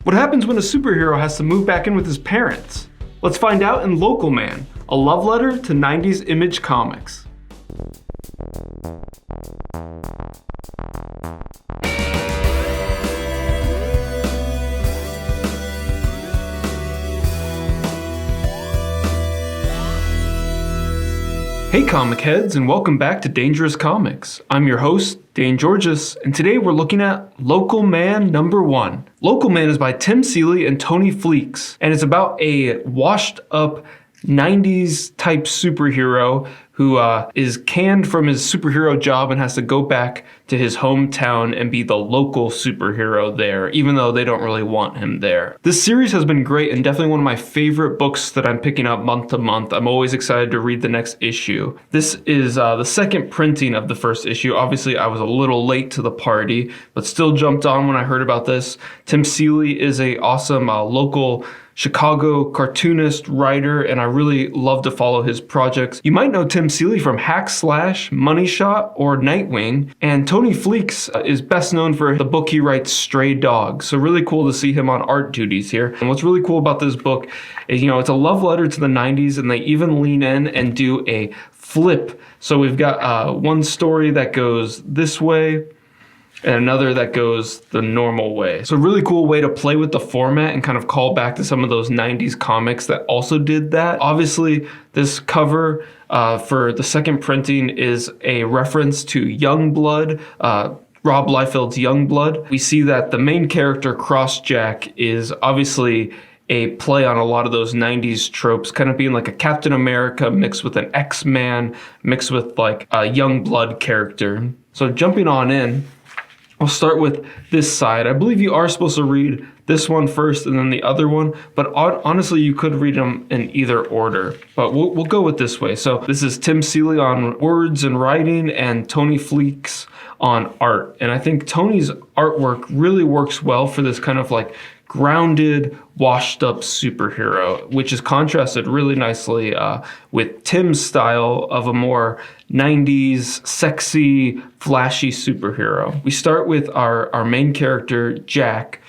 What happens when a superhero has to move back in with his parents? Let's find out in Local Man, a love letter to 90s Image Comics. Hey comic heads, and welcome back to Dangerous Comics. I'm your host, Dane Georges, and today we're looking at Local Man #1. Local Man is by Tim Seeley and Tony Fleecs, and it's about a washed up 90s type superhero who is canned from his superhero job and has to go back to his hometown and be the local superhero there, even though they don't really want him there. This series has been great and definitely one of my favorite books that I'm picking up month to month. I'm always excited to read the next issue. This is the second printing of the first issue. Obviously, I was a little late to the party, but still jumped on when I heard about this. Tim Seeley is a awesome local Chicago cartoonist, writer, and I really love to follow his projects. You might know Tim Seeley from Hack Slash, Money Shot, or Nightwing, and Tony Fleecs is best known for the book he writes, Stray Dogs. So really cool to see him on art duties here. And what's really cool about this book is, it's a love letter to the 90s, and they even lean in and do a flip. So we've got one story that goes this way, and another that goes the normal way. So a really cool way to play with the format and kind of call back to some of those 90s comics that also did that. Obviously, this cover for the second printing is a reference to Youngblood, Rob Liefeld's Youngblood. We see that the main character, Crossjack, is obviously a play on a lot of those 90s tropes, kind of being like a Captain America mixed with an X-Man, mixed with like a Youngblood character. So jumping on in, I'll start with this side. I believe you are supposed to read this one first and then the other one, but honestly, you could read them in either order, but we'll go with this way. So this is Tim Seeley on words and writing and Tony Fleecs on art. And I think Tony's artwork really works well for this kind of like grounded, washed up superhero, which is contrasted really nicely with Tim's style of a more 90s, sexy, flashy superhero. We start with our main character, Jack,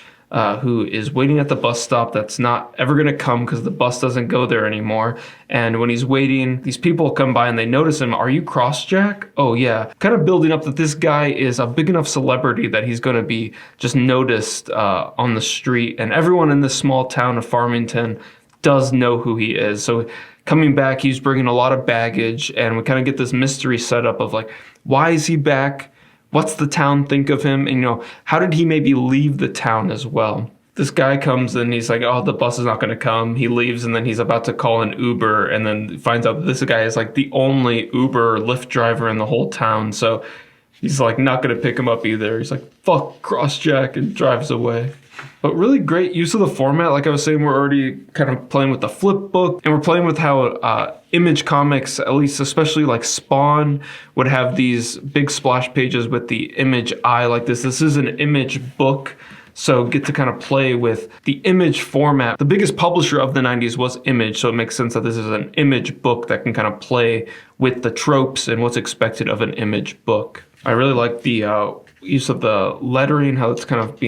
who is waiting at the bus stop that's not ever going to come because the bus doesn't go there anymore. And when he's waiting, these people come by and they notice him. Are you Crossjack? Oh, yeah. Kind of building up that this guy is a big enough celebrity that he's going to be just noticed on the street. And everyone in this small town of Farmington does know who he is. So coming back, he's bringing a lot of baggage. And we kind of get this mystery set up of like, why is he back? What's the town think of him? And, how did he maybe leave the town as well? This guy comes and he's like, oh, the bus is not going to come. He leaves and then he's about to call an Uber and then finds out that this guy is like the only Uber or Lyft driver in the whole town. So he's like not going to pick him up either. He's like, fuck Crossjack, and drives away. But really great use of the format. Like I was saying, we're already kind of playing with the flip book, and we're playing with how Image Comics, at least especially like Spawn, would have these big splash pages with the image eye like this. This is an image book, so get to kind of play with the image format. The biggest publisher of the 90s was Image, so it makes sense that this is an image book that can kind of play with the tropes and what's expected of an image book. I really like the use of the lettering, how it's kind of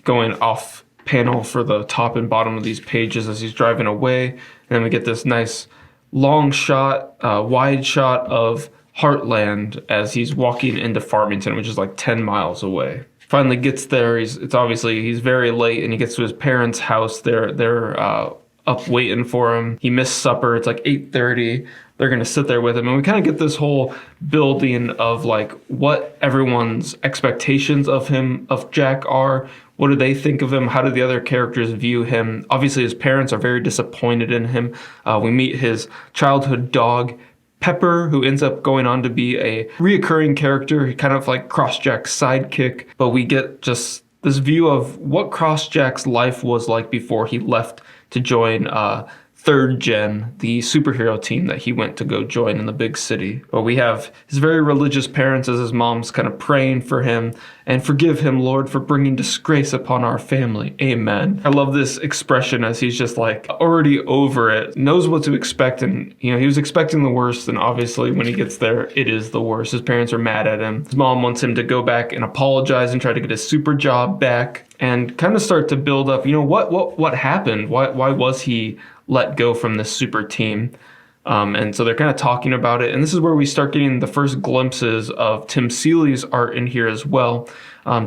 going off panel for the top and bottom of these pages as he's driving away. And then we get this nice long shot, wide shot of Heartland as he's walking into Farmington, which is like 10 miles away. Finally gets there. It's obviously he's very late, and he gets to his parents' house. They're up waiting for him. He missed supper. It's like 8:30. They're going to sit there with him. And we kind of get this whole building of like what everyone's expectations of him, of Jack, are. What do they think of him? How do the other characters view him? Obviously, his parents are very disappointed in him. We meet his childhood dog, Pepper, who ends up going on to be a reoccurring character, kind of like Crossjack's sidekick. But we get just this view of what Crossjack's life was like before he left to join Third Gen, the superhero team that he went to go join in the big city. But we have his very religious parents as his mom's kind of praying for him and forgive him, Lord, for bringing disgrace upon our family. Amen. I love this expression as he's just like already over it, knows what to expect. And, he was expecting the worst. And obviously when he gets there, it is the worst. His parents are mad at him. His mom wants him to go back and apologize and try to get his super job back and kind of start to build up, what happened? Why was he let go from this super team? And so they're kind of talking about it. And this is where we start getting the first glimpses of Tim Seeley's art in here as well.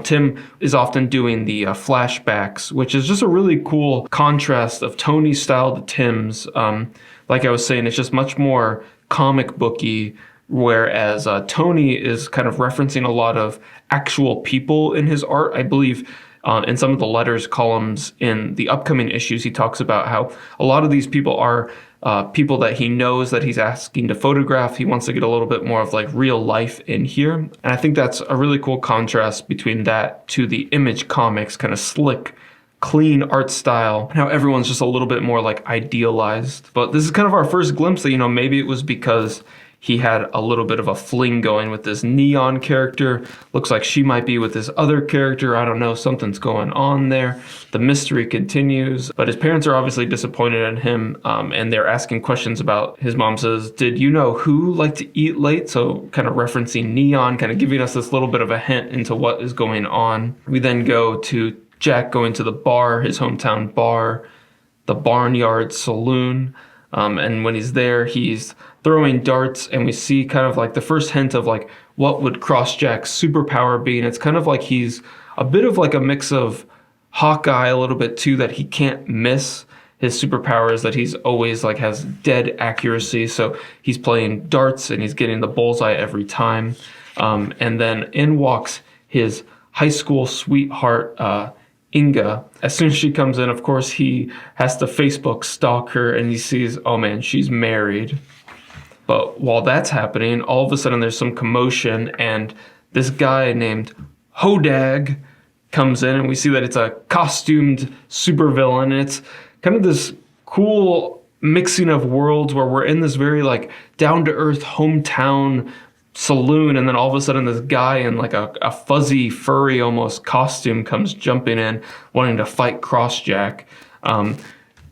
Tim is often doing the flashbacks, which is just a really cool contrast of Tony's style to Tim's. Like I was saying, it's just much more comic booky, whereas Tony is kind of referencing a lot of actual people in his art. I believe in some of the letters columns in the upcoming issues, he talks about how a lot of these people are people that he knows that he's asking to photograph. He wants to get a little bit more of like real life in here. And I think that's a really cool contrast between that to the Image Comics kind of slick, clean art style, and how everyone's just a little bit more like idealized. But this is kind of our first glimpse that, maybe it was because he had a little bit of a fling going with this Neon character. Looks like she might be with this other character. I don't know, something's going on there. The mystery continues, but his parents are obviously disappointed in him, and they're asking questions about, his mom says, did you know who liked to eat late? So kind of referencing Neon, kind of giving us this little bit of a hint into what is going on. We then go to Jack going to the bar, his hometown bar, the Barnyard Saloon. And when he's there, he's throwing darts, and we see kind of like the first hint of like what would Cross Jack's superpower be. And it's kind of like he's a bit of like a mix of Hawkeye a little bit too, that he can't miss. His superpower is that he's always like has dead accuracy. So he's playing darts and he's getting the bullseye every time. And then in walks his high school sweetheart, Inga. As soon as she comes in, of course, he has to Facebook stalk her, and he sees, oh man, she's married. But while that's happening, all of a sudden there's some commotion, and this guy named Hodag comes in, and we see that it's a costumed supervillain, and it's kind of this cool mixing of worlds where we're in this very like down-to-earth hometown saloon, and then all of a sudden this guy in like a fuzzy, furry almost costume comes jumping in, wanting to fight Crossjack.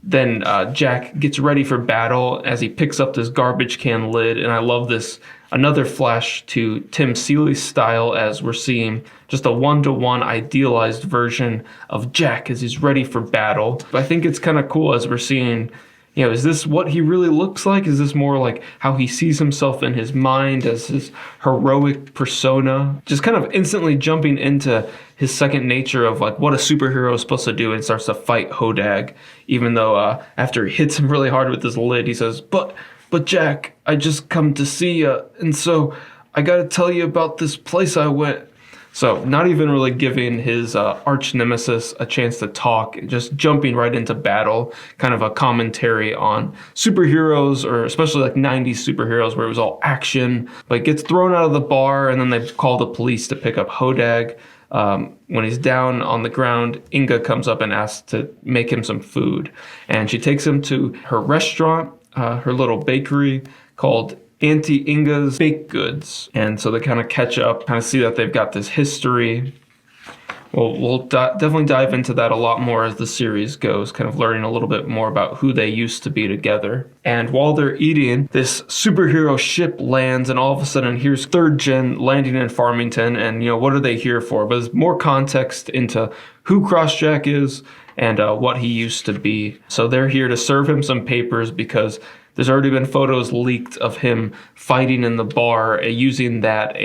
Then Jack gets ready for battle as he picks up this garbage can lid, and I love this, another flash to Tim Seeley's style as we're seeing just a one-to-one idealized version of Jack as he's ready for battle. But I think it's kind of cool as we're seeing, is this what he really looks like? Is this more like how he sees himself in his mind as his heroic persona? Just kind of instantly jumping into his second nature of like what a superhero is supposed to do, and starts to fight Hodag, even though after he hits him really hard with this lid, he says, but Jack, I just come to see you, and so I gotta tell you about this place I went. So not even really giving his arch nemesis a chance to talk, just jumping right into battle, kind of a commentary on superheroes, or especially like 90s superheroes where it was all action, but gets thrown out of the bar, and then they call the police to pick up Hodag. When he's down on the ground, Inga comes up and asks to make him some food, and she takes him to her restaurant, her little bakery called Auntie Inga's Baked Goods. And so they kind of catch up, kind of see that they've got this history. Well, we'll definitely dive into that a lot more as the series goes, kind of learning a little bit more about who they used to be together. And while they're eating, this superhero ship lands, and all of a sudden here's Third Gen landing in Farmington, and what are they here for? But there's more context into who Crossjack is and what he used to be. So they're here to serve him some papers because there's already been photos leaked of him fighting in the bar, using that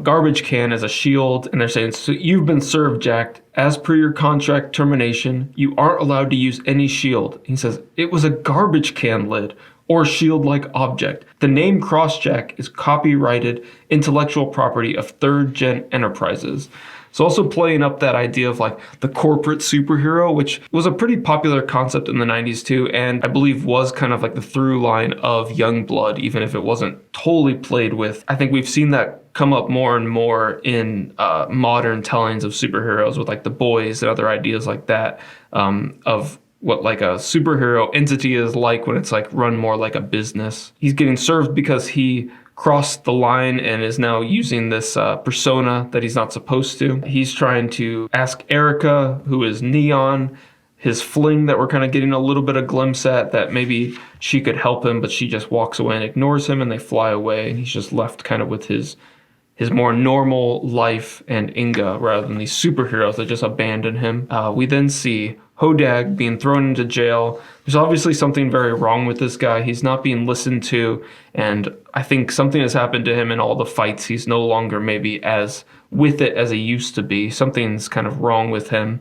garbage can as a shield. And they're saying, so you've been served, Jack. As per your contract termination, you aren't allowed to use any shield. He says, it was a garbage can lid or shield-like object. The name Crossjack is copyrighted intellectual property of Third Gen Enterprises. So also playing up that idea of like the corporate superhero, which was a pretty popular concept in the 90s too, and I believe was kind of like the through line of Youngblood, even if it wasn't totally played with. I think we've seen that come up more and more in modern tellings of superheroes with like The Boys and other ideas like that, of what like a superhero entity is like when it's like run more like a business. He's getting served because he crossed the line and is now using this persona that he's not supposed to. He's trying to ask Erica, who is Neon, his fling that we're kind of getting a little bit of glimpse at, that maybe she could help him, but she just walks away and ignores him, and they fly away, and he's just left kind of with his more normal life and Inga rather than these superheroes that just abandon him. We then see Hodag being thrown into jail. There's obviously something very wrong with this guy. He's not being listened to, and I think something has happened to him in all the fights. He's no longer maybe as with it as he used to be. Something's kind of wrong with him,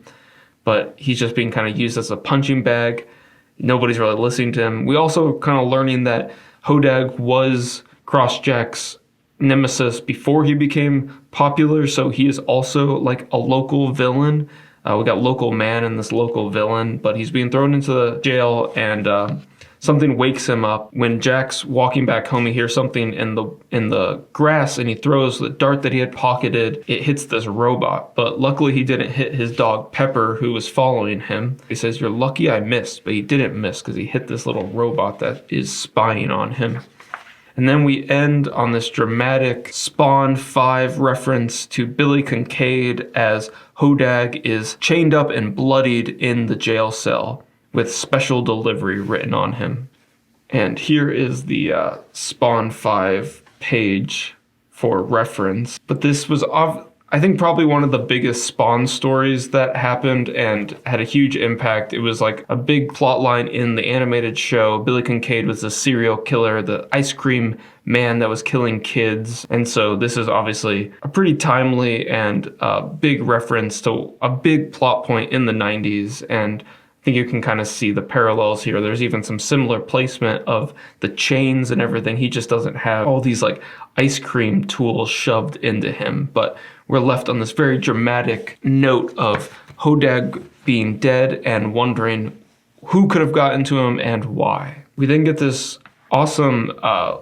but he's just being kind of used as a punching bag. Nobody's really listening to him. We also kind of learning that Hodag was Crossjack's nemesis before he became popular, so he is also like a local villain. We got local man and this local villain, but he's being thrown into the jail, and something wakes him up. When Jack's walking back home, he hears something in the grass, and he throws the dart that he had pocketed. It hits this robot, but luckily he didn't hit his dog Pepper, who was following him. He says, "You're lucky I missed," but he didn't miss because he hit this little robot that is spying on him. And then we end on this dramatic Spawn 5 reference to Billy Kincaid as Hodag is chained up and bloodied in the jail cell with special delivery written on him. And here is the Spawn 5 page for reference. But this was, I think, probably one of the biggest Spawn stories that happened and had a huge impact. It was like a big plot line in the animated show. Billy Kincaid was a serial killer, the ice cream man that was killing kids. And so this is obviously a pretty timely and big reference to a big plot point in the 90s. And I think you can kind of see the parallels here. There's even some similar placement of the chains and everything. He just doesn't have all these like ice cream tools shoved into him. But we're left on this very dramatic note of Hodag being dead and wondering who could have gotten to him and why. We then get this awesome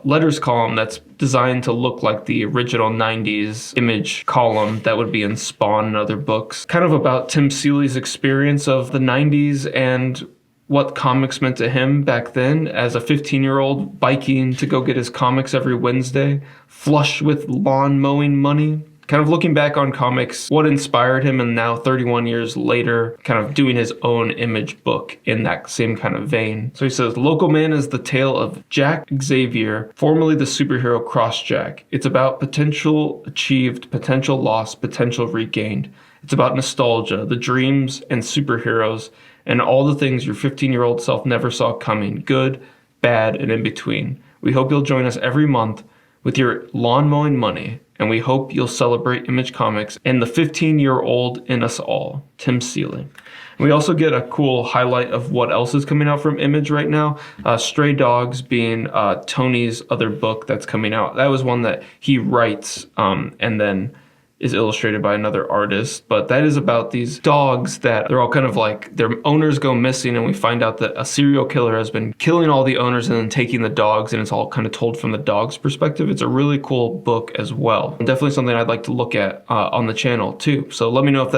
letters column that's designed to look like the original 90s image column that would be in Spawn and other books. Kind of about Tim Seeley's experience of the 90s and what comics meant to him back then as a 15-year-old biking to go get his comics every Wednesday, flush with lawn mowing money. Kind of looking back on comics, what inspired him, and now 31 years later, kind of doing his own image book in that same kind of vein. So he says, Local Man is the tale of Jack Xavier, formerly the superhero Crossjack. It's about potential achieved, potential lost, potential regained. It's about nostalgia, the dreams and superheroes, and all the things your 15-year-old self never saw coming, good, bad, and in between. We hope you'll join us every month with your lawn mowing money, and we hope you'll celebrate Image Comics and the 15-year-old in us all, Tim Seeley. And we also get a cool highlight of what else is coming out from Image right now. Stray Dogs being Tony's other book that's coming out. That was one that he writes and then is illustrated by another artist, but that is about these dogs that they're all kind of like, their owners go missing, and we find out that a serial killer has been killing all the owners and then taking the dogs, and it's all kind of told from the dog's perspective. It's a really cool book as well. And definitely something I'd like to look at on the channel too. So let me know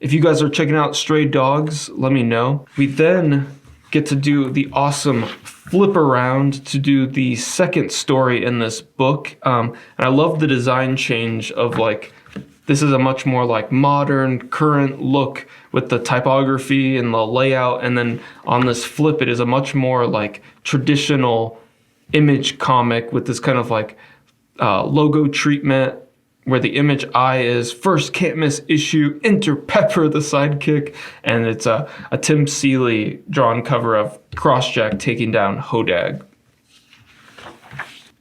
if you guys are checking out Stray Dogs, let me know. We then get to do the awesome flip around to do the second story in this book. And I love the design change of like, this is a much more like modern, current look with the typography and the layout. And then on this flip, it is a much more like traditional Image comic with this kind of like logo treatment where the Image eye is first can't miss issue, enter Pepper the sidekick. And it's a Tim Seeley drawn cover of Crossjack taking down Hodag.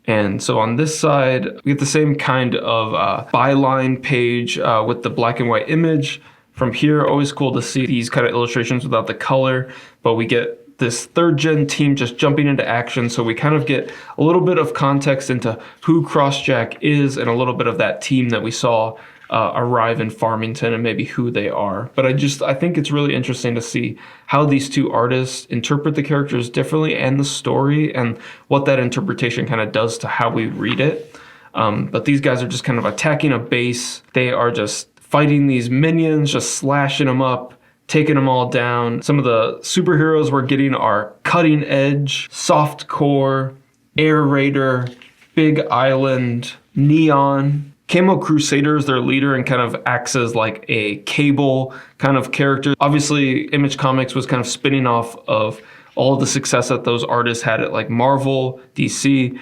And so on this side, we get the same kind of byline page with the black and white image. From here, always cool to see these kind of illustrations without the color, but we get this third gen team just jumping into action. So we kind of get a little bit of context into who Crossjack is and a little bit of that team that we saw arrive in Farmington and maybe who they are. But I think it's really interesting to see how these two artists interpret the characters differently and the story and what that interpretation kind of does to how we read it. But these guys are just kind of attacking a base. They are just fighting these minions, just slashing them up, taking them all down. Some of the superheroes we're getting are Cutting Edge, Soft Core, Air Raider, Big Island, Neon. Camo Crusader is their leader and kind of acts as like a Cable kind of character. Obviously, Image Comics was kind of spinning off of all of the success that those artists had at like Marvel, DC.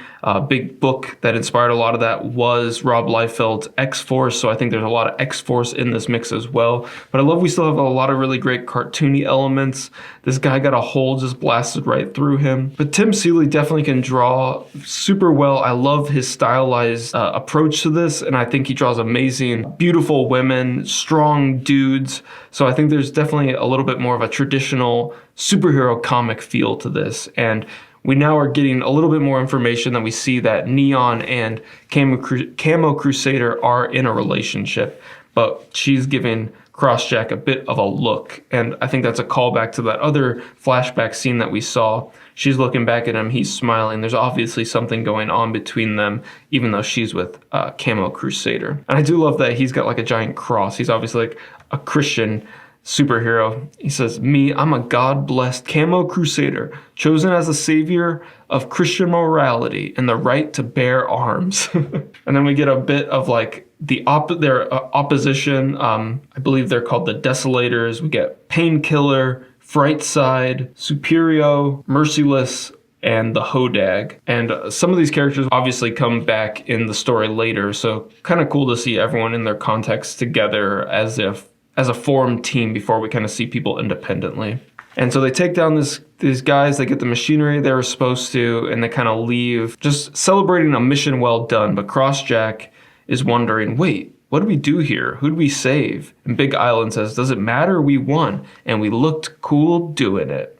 Big book that inspired a lot of that was Rob Liefeld's X-Force, so I think there's a lot of X-Force in this mix as well. But I love we still have a lot of really great cartoony elements. This guy got a hole just blasted right through him. But Tim Seeley definitely can draw super well. I love his stylized approach to this, and I think he draws amazing, beautiful women, strong dudes. So I think there's definitely a little bit more of a traditional superhero comic feel to this, and we now are getting a little bit more information that we see that Neon and Camo Crusader are in a relationship, but she's giving Crossjack a bit of a look, and I think that's a callback to that other flashback scene that we saw. She's looking back at him, he's smiling. There's obviously something going on between them, even though she's with Camo Crusader. And I do love that he's got like a giant cross. He's obviously like a Christian superhero. He says, "Me, I'm a God-blessed Camo Crusader, chosen as a savior of Christian morality and the right to bear arms." And then we get a bit of like their opposition. I believe they're called the Desolators. We get Painkiller, Frightside, Superio, Merciless, and the Hodag. And some of these characters obviously come back in the story later, so kind of cool to see everyone in their context together as a formed team before we kind of see people independently. And so they take down these guys, they get the machinery they were supposed to, and they kind of leave, just celebrating a mission well done. But Crossjack is wondering, wait, what do we do here? Who do we save? And Big Island says, does it matter? We won, and we looked cool doing it.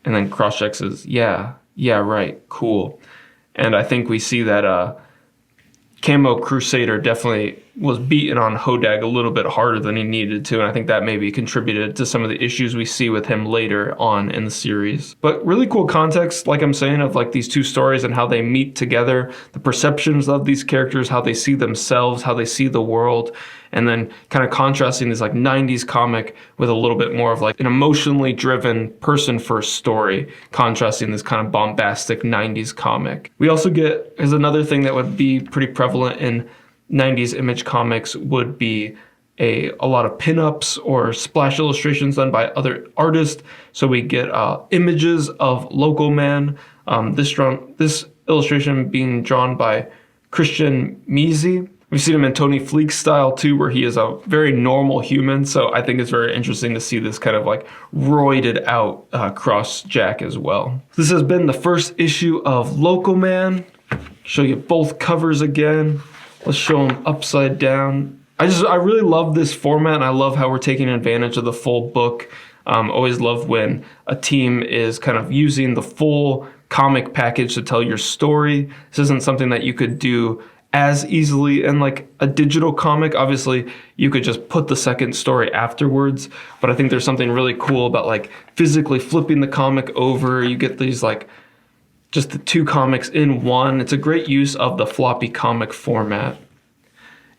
And then Crossjack says, yeah, right, cool. And I think we see that Camo Crusader definitely was beaten on Hodag a little bit harder than he needed to, and I think that maybe contributed to some of the issues we see with him later on in the series. But really cool context, like I'm saying, of like these two stories and how they meet together, the perceptions of these characters, how they see themselves, how they see the world, and then kind of contrasting this like 90s comic with a little bit more of like an emotionally driven person-first story, contrasting this kind of bombastic 90s comic. We also get, as another thing that would be pretty prevalent in 90s Image Comics, would be a lot of pinups or splash illustrations done by other artists. So we get images of Local Man. This illustration being drawn by Christian Measy. We've seen him in Tony Fleecs style too, where he is a very normal human. So I think it's very interesting to see this kind of like roided out Crossjack as well. This has been the first issue of Local Man. Show you both covers again. Let's show them upside down. I really love this format, and I love how we're taking advantage of the full book. Always love when a team is kind of using the full comic package to tell your story. This isn't something that you could do as easily in like a digital comic. Obviously, you could just put the second story afterwards, but I think there's something really cool about like physically flipping the comic over. You get these like just the two comics in one. It's a great use of the floppy comic format.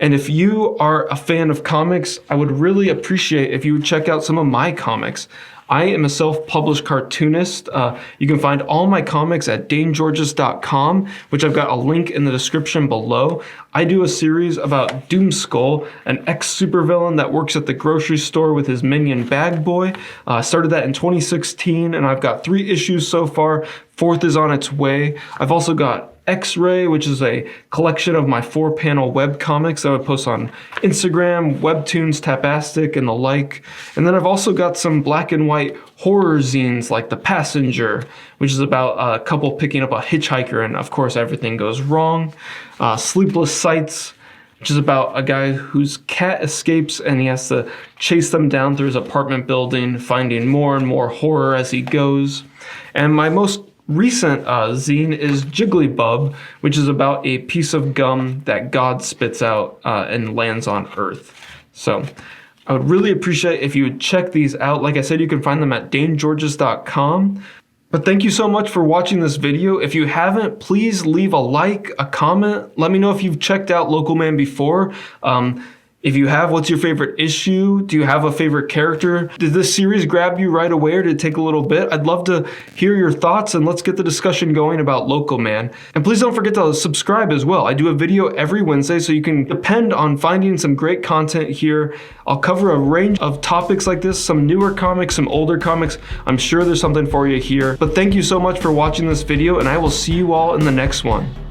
And if you are a fan of comics, I would really appreciate if you would check out some of my comics. I am a self-published cartoonist. You can find all my comics at danegeorges.com, which I've got a link in the description below. I do a series about Doomskull, an ex-supervillain that works at the grocery store with his minion Bag Boy. I started that in 2016, and I've got 3 issues so far. 4th is on its way. I've also got X-Ray, which is a collection of my 4-panel web comics that I would post on Instagram, Webtoons, Tapastic, and the like. And then I've also got some black and white horror zines like The Passenger, which is about a couple picking up a hitchhiker and of course everything goes wrong. Sleepless Sights, which is about a guy whose cat escapes and he has to chase them down through his apartment building, finding more and more horror as he goes. And my most recent zine is Jigglybub, which is about a piece of gum that God spits out and lands on Earth. So I would really appreciate if you would check these out. Like I said, you can find them at danegeorges.com. But thank you so much for watching this video. If you haven't, please leave a like, a comment. Let me know if you've checked out Local Man before. If you have, what's your favorite issue? Do you have a favorite character? Did this series grab you right away or did it take a little bit? I'd love to hear your thoughts and let's get the discussion going about Local Man. And please don't forget to subscribe as well. I do a video every Wednesday, so you can depend on finding some great content here. I'll cover a range of topics like this, some newer comics, some older comics. I'm sure there's something for you here. But thank you so much for watching this video, and I will see you all in the next one.